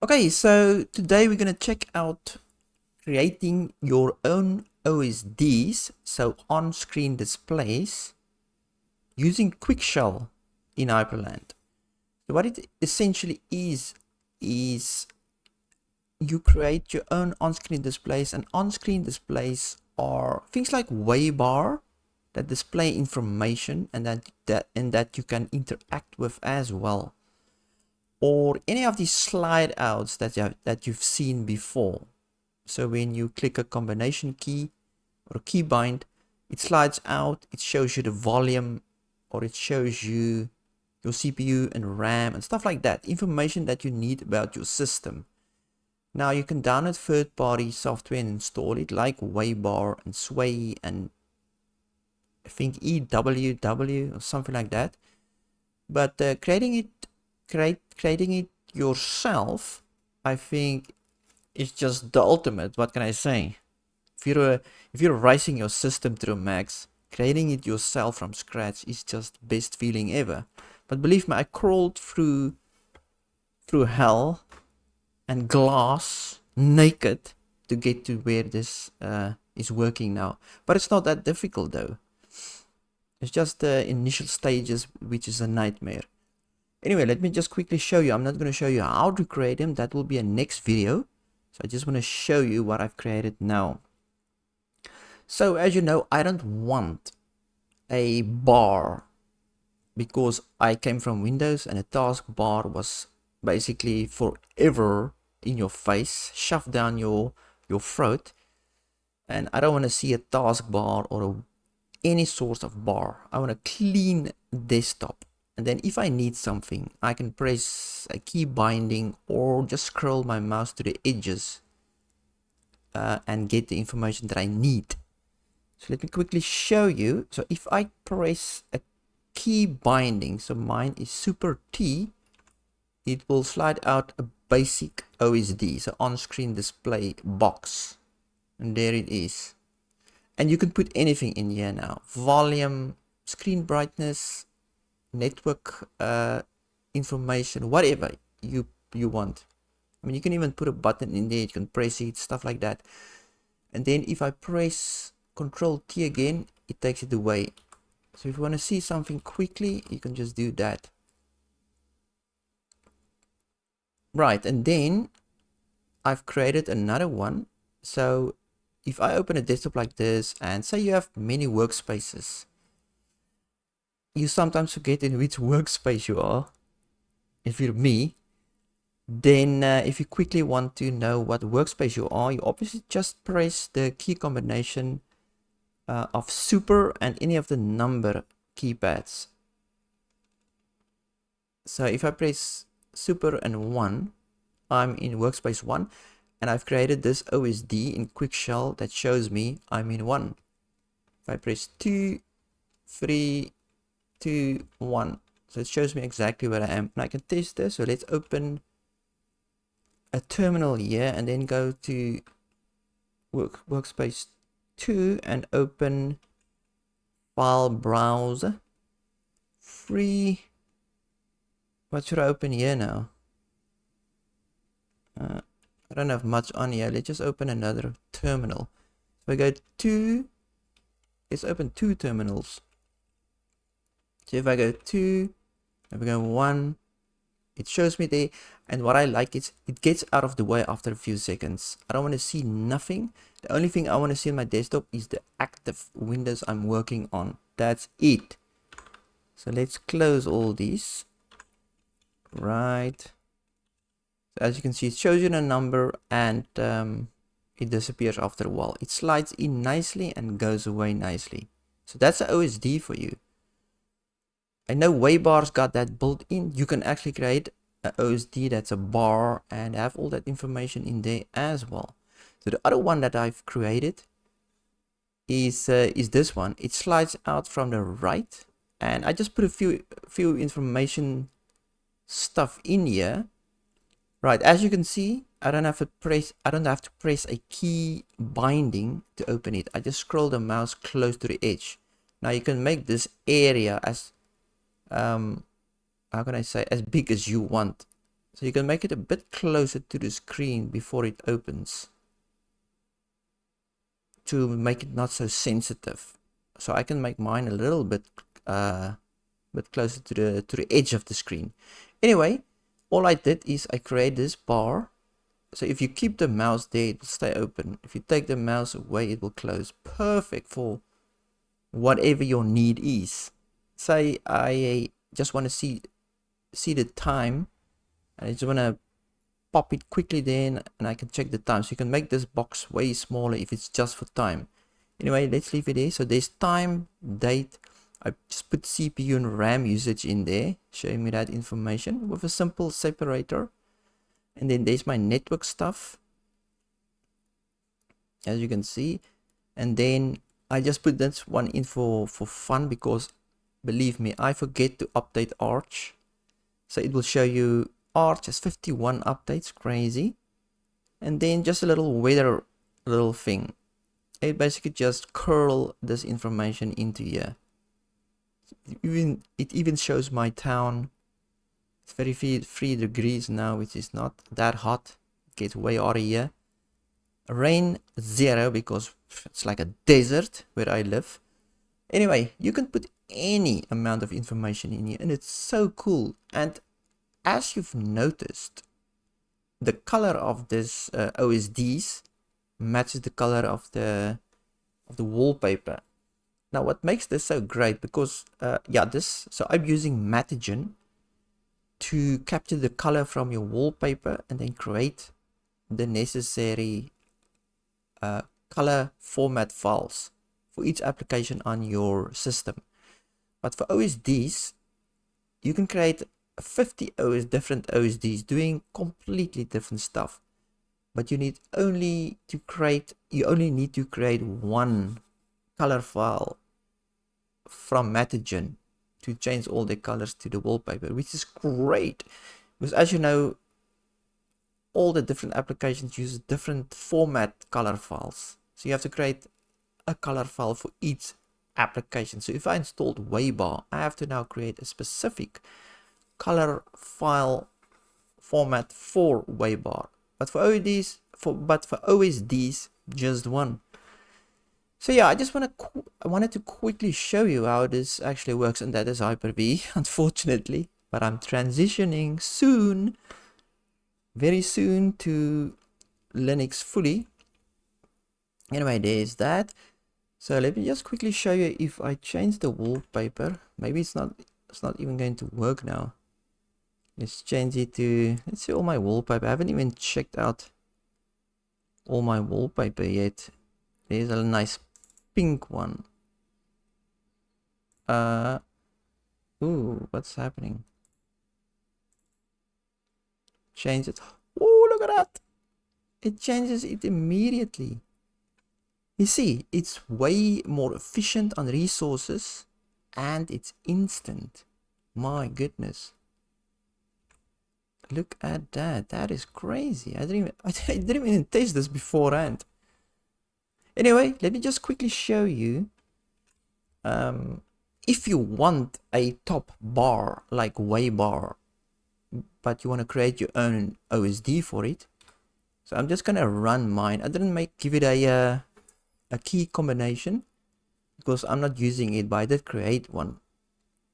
Okay, so today we're going to check out creating your own OSDs, so on-screen displays, using Quickshell in Hyprland. So what it essentially is you create your own on-screen displays, and on-screen displays are things like Waybar that display information and that you can interact with as well, or any of these slide outs that you've seen before. So when you click a combination key or a key bind, it slides out, it shows you the volume, or it shows you your CPU and RAM and stuff like that, information that you need about your system. Now you can download third-party software and install it, like Waybar and Sway and I think EWW or something like that. But creating it yourself, I think, is just the ultimate. What can I say? If you're rising your system to the max, creating it yourself from scratch is just the best feeling ever. But believe me, I crawled through hell and glass naked to get to where this is working now. But it's not that difficult though. It's just the initial stages, which is a nightmare. Anyway, let me just quickly show you. I'm not going to show you how to create them. That will be a next video. So I just want to show you what I've created now. So as you know, I don't want a bar because I came from Windows and a taskbar was basically forever in your face, shoved down your throat. And I don't want to see a taskbar or any sort of bar. I want a clean desktop. And then if I need something, I can press a key binding or just scroll my mouse to the edges and get the information that I need. So let me quickly show you. So if I press a key binding, so mine is Super T, it will slide out a basic OSD, so on-screen display box. And there it is. And you can put anything in here now. Volume, screen brightness, network information, whatever you want. I mean, you can even put a button in there, you can press it, stuff like that. And then if I press Control T again, it takes it away. So if you want to see something quickly, you can just do that. Right, and then I've created another one. So if I open a desktop like this and say you have many workspaces, you sometimes forget in which workspace you are. If you're me, then if you quickly want to know what workspace you are, you obviously just press the key combination of Super and any of the number keypads. So if I press Super and 1, I'm in workspace 1, and I've created this OSD in Quickshell that shows me I'm in 1. If I press 2, 3, 2, 1, so it shows me exactly where I am, and I can test this. So let's open a terminal here and then go to workspace 2 and open file browser. Free. What should I open here now? I don't have much on here. Let's just open another terminal. So I go to, let's open 2 terminals. So if I go 2, if I go 1, it shows me there. And what I like is it gets out of the way after a few seconds. I don't want to see nothing. The only thing I want to see on my desktop is the active Windows I'm working on. That's it. So let's close all these. Right. So as you can see, it shows you the number and it disappears after a while. It slides in nicely and goes away nicely. So that's an OSD for you. I know Waybar's got that built in. You can actually create an OSD that's a bar and have all that information in there as well. So the other one that I've created is this one. It slides out from the right, and I just put a few information stuff in here. Right, as you can see, I don't have to press a key binding to open it. I just scroll the mouse close to the edge. Now you can make this area as how can I say, as big as you want. So you can make it a bit closer to the screen before it opens, to make it not so sensitive. So I can make mine a little bit closer to the edge of the screen. Anyway, all I did is I create this bar. So if you keep the mouse there, it will stay open. If you take the mouse away, it will close. Perfect for whatever your need is. Say I just want to see the time, and I just want to pop it quickly then, and I can check the time. So you can make this box way smaller if it's just for time. Anyway, let's leave it there. So there's time, date. I just put CPU and RAM usage in there, showing me that information with a simple separator. And then there's my network stuff, as you can see. And then I just put this one in for fun, because believe me, I forget to update Arch. So it will show you Arch has 51 updates, crazy. And then just a little weather little thing. It basically just curl this information into here. It even shows my town. It's 33 degrees now, which is not that hot. It gets way out of here. Rain 0, because it's like a desert where I live. Anyway, you can put any amount of information in here, and it's so cool. And as you've noticed, the color of this OSDs matches the color of the wallpaper. Now, what makes this so great, because so I'm using Matugen to capture the color from your wallpaper and then create the necessary color format files for each application on your system. But for OSDs, you can create 50 different OSDs doing completely different stuff. But you only need to create one color file from Matugen to change all the colors to the wallpaper, which is great, because as you know, all the different applications use different format color files. So you have to create a color file for each application. So if I installed Waybar, I have to now create a specific color file format for Waybar. But for OSDs, just one. So yeah, I wanted to quickly show you how this actually works, and that is Hyper-V, unfortunately. But I'm transitioning soon, very soon, to Linux fully. Anyway, there's that. So let me just quickly show you. If I change the wallpaper, maybe it's not even going to work now. Let's change it to, let's see, all my wallpaper. I haven't even checked out all my wallpaper yet. There's a nice pink one. Ooh, what's happening? Change it. Oh, look at that. It changes it immediately. You see, it's way more efficient on resources, and it's instant. My goodness. Look at that. That is crazy. I didn't even test this beforehand. Anyway, let me just quickly show you. If you want a top bar like Waybar, but you want to create your own OSD for it, so I'm just gonna run mine. I didn't give it a key combination because I'm not using it, but I did create one,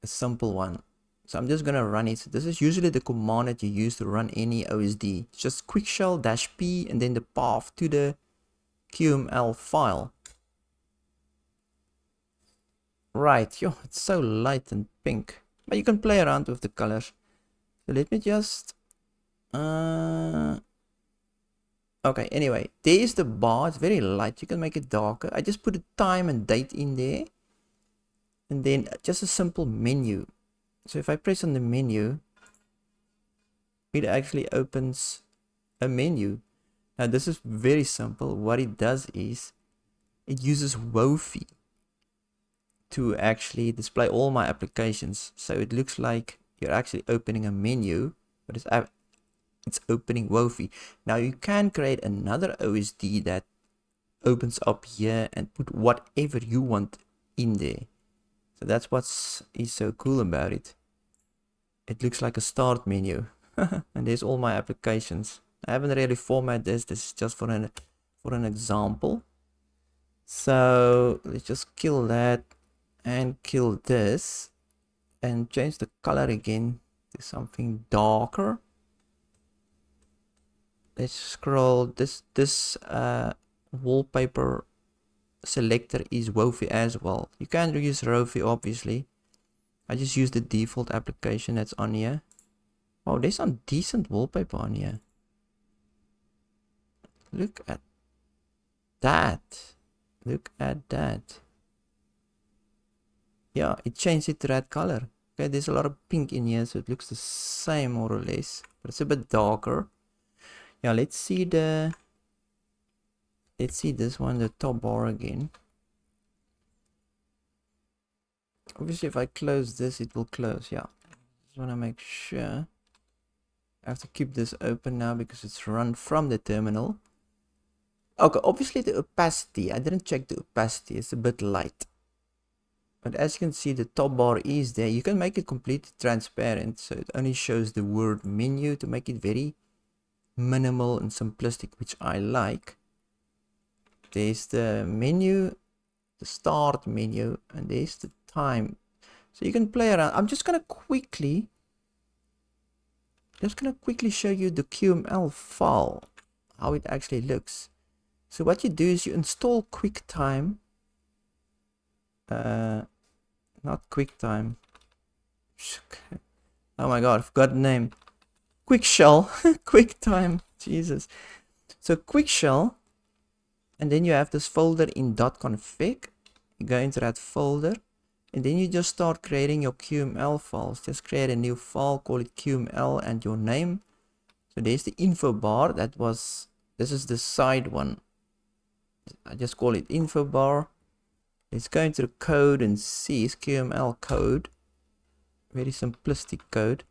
a simple one. So I'm just gonna run it. So this is usually the command that you use to run any OSD. It's just Quickshell -p and then the path to the QML file. Right, yo, it's so light and pink, but you can play around with the colors. So let me just okay, anyway, there's the bar. It's very light. You can make it darker. I just put a time and date in there, and then just a simple menu. So if I press on the menu, it actually opens a menu. Now this is very simple. What it does is it uses Wofi to actually display all my applications. So it looks like you're actually opening a menu, but it's opening Wofi. Now you can create another OSD that opens up here and put whatever you want in there. So that's what is so cool about it. It looks like a start menu. And there's all my applications. I haven't really formatted this. This is just for an example. So let's just kill that and kill this and change the color again to something darker. Let's scroll. This wallpaper selector is Wofi as well. You can use Rofi, obviously. I just use the default application that's on here. Oh, there's some decent wallpaper on here. Look at that. Look at that. Yeah, it changed it to that color. Okay, there's a lot of pink in here, so it looks the same more or less, but it's a bit darker. Yeah, let's see this one, the top bar again. Obviously, if I close this, it will close. Yeah, just want to make sure. I have to keep this open now because it's run from the terminal. Okay, obviously the opacity, I didn't check the opacity, it's a bit light. But as you can see, the top bar is there. You can make it completely transparent, so it only shows the word menu to make it very minimal and simplistic, which I like. There's the menu, the start menu, and there's the time. So you can play around. I'm just gonna quickly show you the QML file, how it actually looks. So what you do is you install QuickTime. Not QuickTime. Oh my god, I forgot the name. Quickshell. QuickTime. Jesus. So Quickshell, and then you have this folder in .config. You go into that folder, and then you just start creating your QML files. Just create a new file, call it QML and your name. So there's the info bar. This is the side one. I just call it info bar. Let's go into the code and see it's QML code. Very simplistic code.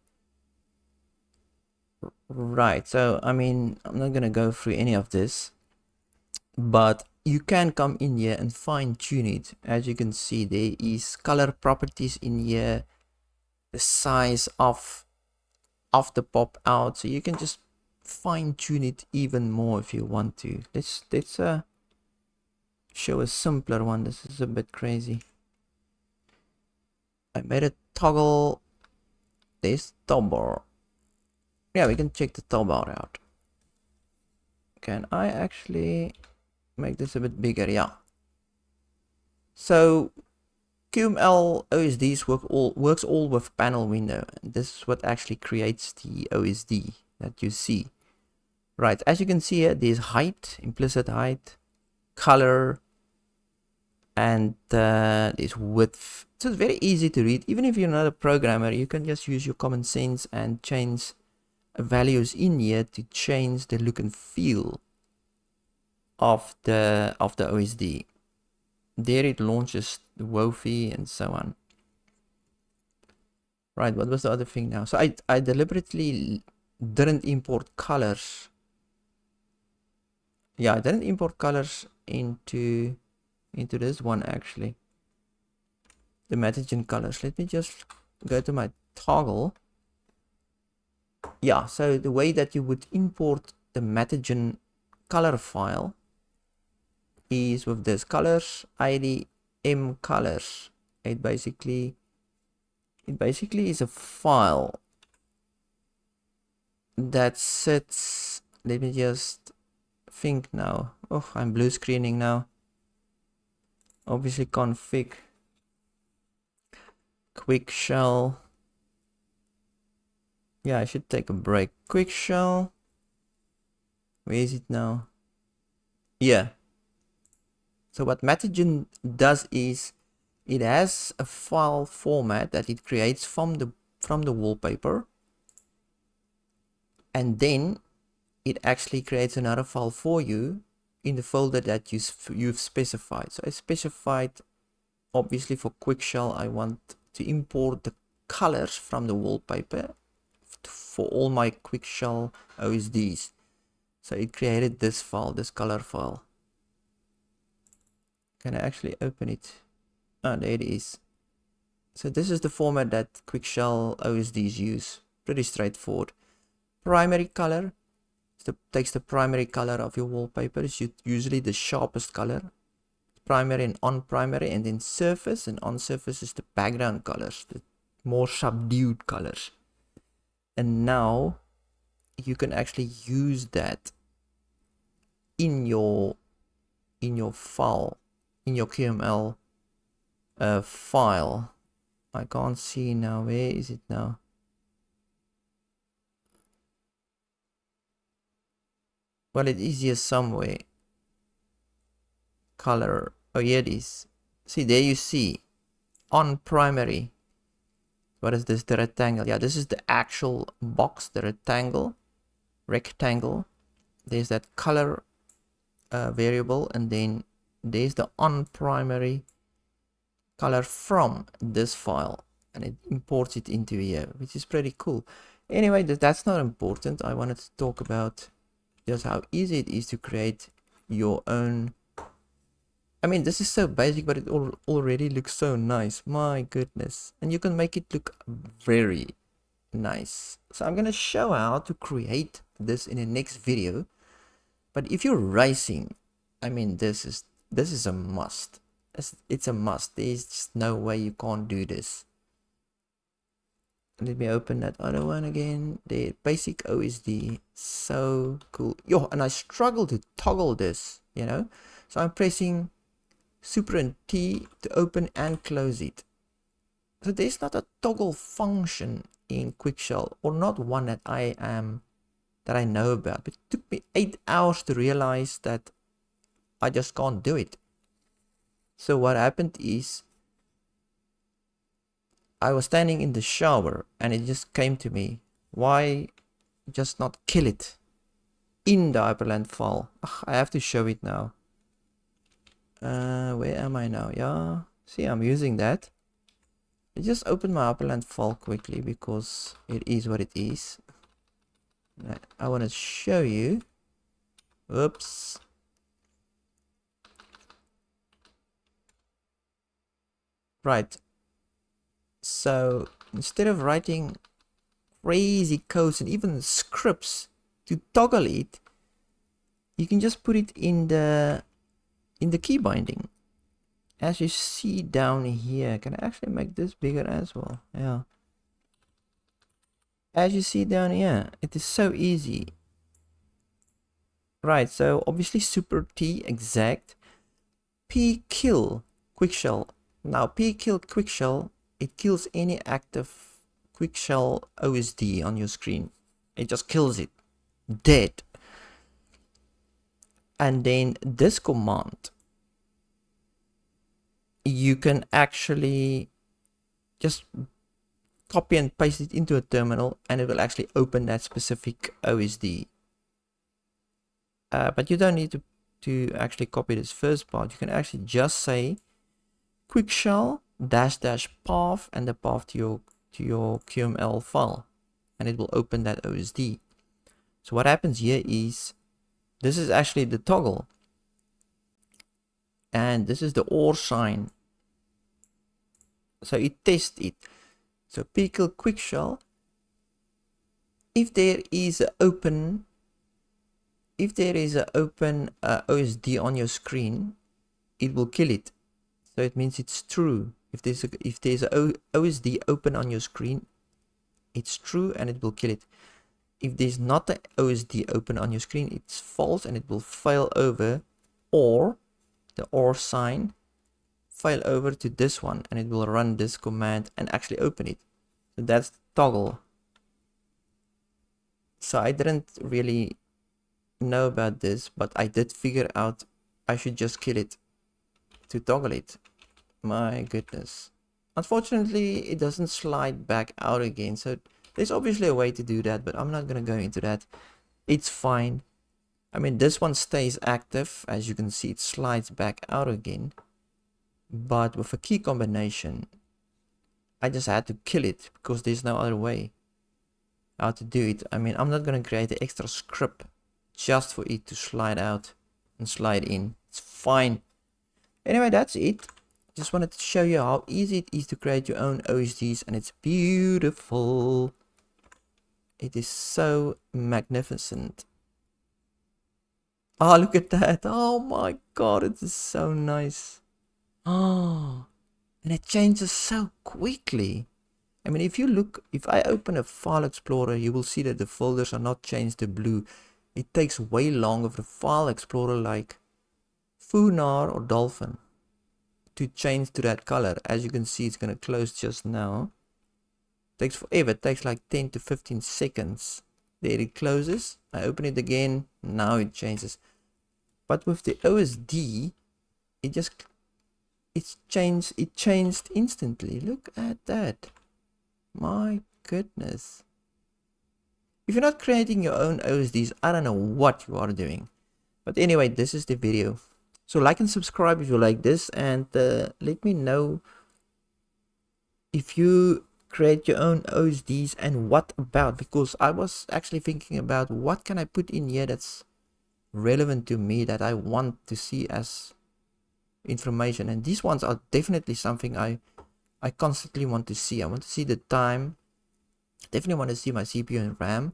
Right, so I mean, I'm not gonna go through any of this, but you can come in here and fine tune it. As you can see, there is color properties in here, the size of the pop out, so you can just fine tune it even more if you want to. Let's show a simpler one. This is a bit crazy. I made a toggle. There's top bar. Yeah, we can check the top bar out. Can I actually make this a bit bigger? Yeah. So QML OSDs works all with panel window. And this is what actually creates the OSD that you see. Right, as you can see here, there's height, implicit height, color, and there's width. So it's very easy to read. Even if you're not a programmer, you can just use your common sense and change values in here to change the look and feel of the OSD. There it launches the Wofi and so on. Right, what was the other thing now? So I deliberately didn't import colors. Yeah, I didn't import colors into this one actually. The Matugen colors. Let me just go to my toggle. Yeah, so the way that you would import the Matugen color file is with this colors id m colors. It basically is a file that sits. Let me just think now. Oh, I'm blue screening now. Obviously config Quickshell. Yeah, I should take a break. Quickshell. Where is it now? Yeah. So what Matugen does is it has a file format that it creates from the wallpaper, and then it actually creates another file for you in the folder that you've specified. So I specified, obviously for Quickshell, I want to import the colors from the wallpaper for all my Quickshell OSDs. So it created this file, this color file. Can I actually open it? Oh, there it is. So this is the format that Quickshell OSDs use. Pretty straightforward. primary color takes the primary color of your wallpaper. It's usually the sharpest color. Primary and on primary, and then surface, and on surface is the background colors, the more subdued colors. And now you can actually use that in your file, in your QML file. I can't see now. Where is it now? Well, it is here somewhere. Color. Oh, here it is. See, there you see. On primary. What is this? The rectangle. Yeah, this is the actual box, the rectangle. There's that color variable, and then there's the on primary color from this file, and it imports it into here, which is pretty cool. Anyway, that's not important. I wanted to talk about just how easy it is to create your own. I mean, this is so basic, but it already looks so nice. My goodness. And you can make it look very nice. So I'm going to show how to create this in the next video. But if you're racing, I mean, this is a must. It's a must. There's just no way you can't do this. Let me open that other one again. The basic OSD. So cool. Yo, and I struggle to toggle this, you know. So I'm pressing Super and T to open and close it. So there's not a toggle function in Quickshell, or not one that I know about. But it took me 8 hours to realize that I just can't do it. So what happened is, I was standing in the shower and it just came to me, why just not kill it in the Hyprland file? Ugh, I have to show it now. Where am I now? Yeah, see, I'm using that. I just open my Hyprland file quickly because it is what it is. I want to show you. Oops. Right. So instead of writing crazy codes and even scripts to toggle it, you can just put it in the key binding, as you see down here. Can I actually make this bigger as well? Yeah. As you see down here, it is so easy. Right, so obviously super T exact, P kill Quickshell. Now P kill Quickshell, it kills any active Quickshell OSD on your screen. It just kills it dead. And then this command, you can actually just copy and paste it into a terminal, and it will actually open that specific OSD. But you don't need to actually copy this first part. You can actually just say Quickshell --path and the path to your QML file, and it will open that OSD. So what happens here is, this is actually the toggle, and this is the OR sign. So it tests it. So pickle Quickshell, if there is an open OSD on your screen, it will kill it. So it means it's true. If there's a OSD open on your screen, it's true and it will kill it. If there's not an OSD open on your screen, it's false and it will fail over, or the OR sign, fail over to this one, and it will run this command and actually open it. So that's toggle. So I didn't really know about this, but I did figure out I should just kill it to toggle it. My goodness. Unfortunately, it doesn't slide back out again. So there's obviously a way to do that, but I'm not going to go into that. It's fine. I mean, this one stays active. As you can see, it slides back out again. But with a key combination, I just had to kill it because there's no other way how to do it. I mean, I'm not going to create an extra script just for it to slide out and slide in. It's fine. Anyway, that's it. Just wanted to show you how easy it is to create your own OSDs, and it's beautiful. It is so magnificent. Oh, look at that. Oh my god, it is so nice. Oh, and it changes so quickly. I mean, if I open a file explorer, you will see that the folders are not changed to blue. It takes way longer for the file explorer like Funar or Dolphin to change to that color. As you can see, it's going to close just now. It takes forever. It takes like 10 to 15 seconds. There it closes. I open it again. Now it changes. But with the OSD, it changed instantly. Look at that. My goodness. If you're not creating your own OSDs, I don't know what you are doing. But anyway, this is the video. So like and subscribe if you like this, and let me know if you create your own OSDs and what about, because I was actually thinking about what can I put in here that's relevant to me, that I want to see as information. And these ones are definitely something I constantly want to see. I want to see the time. Definitely want to see my CPU and RAM.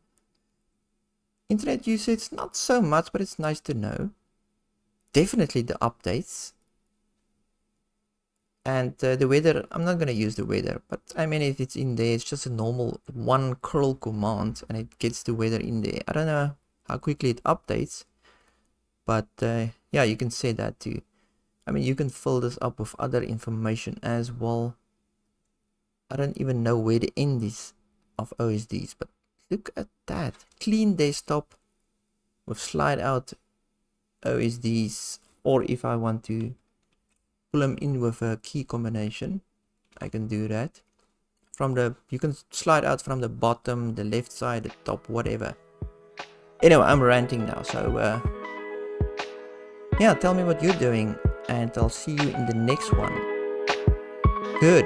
Internet usage, not so much, but it's nice to know. Definitely the updates. And the weather, I'm not going to use the weather, but I mean, if it's in there, it's just a normal one curl command and it gets the weather in there. I don't know how quickly it updates, but yeah, you can say that too. I mean, you can fill this up with other information as well. I don't even know where the end is of OSDs, but look at that. Clean desktop with slide out OSDs, or if I want to pull them in with a key combination, I can do that. You can slide out from the bottom, the left side, the top, whatever. Anyway, I'm ranting now, so yeah, tell me what you're doing, and I'll see you in the next one. Good.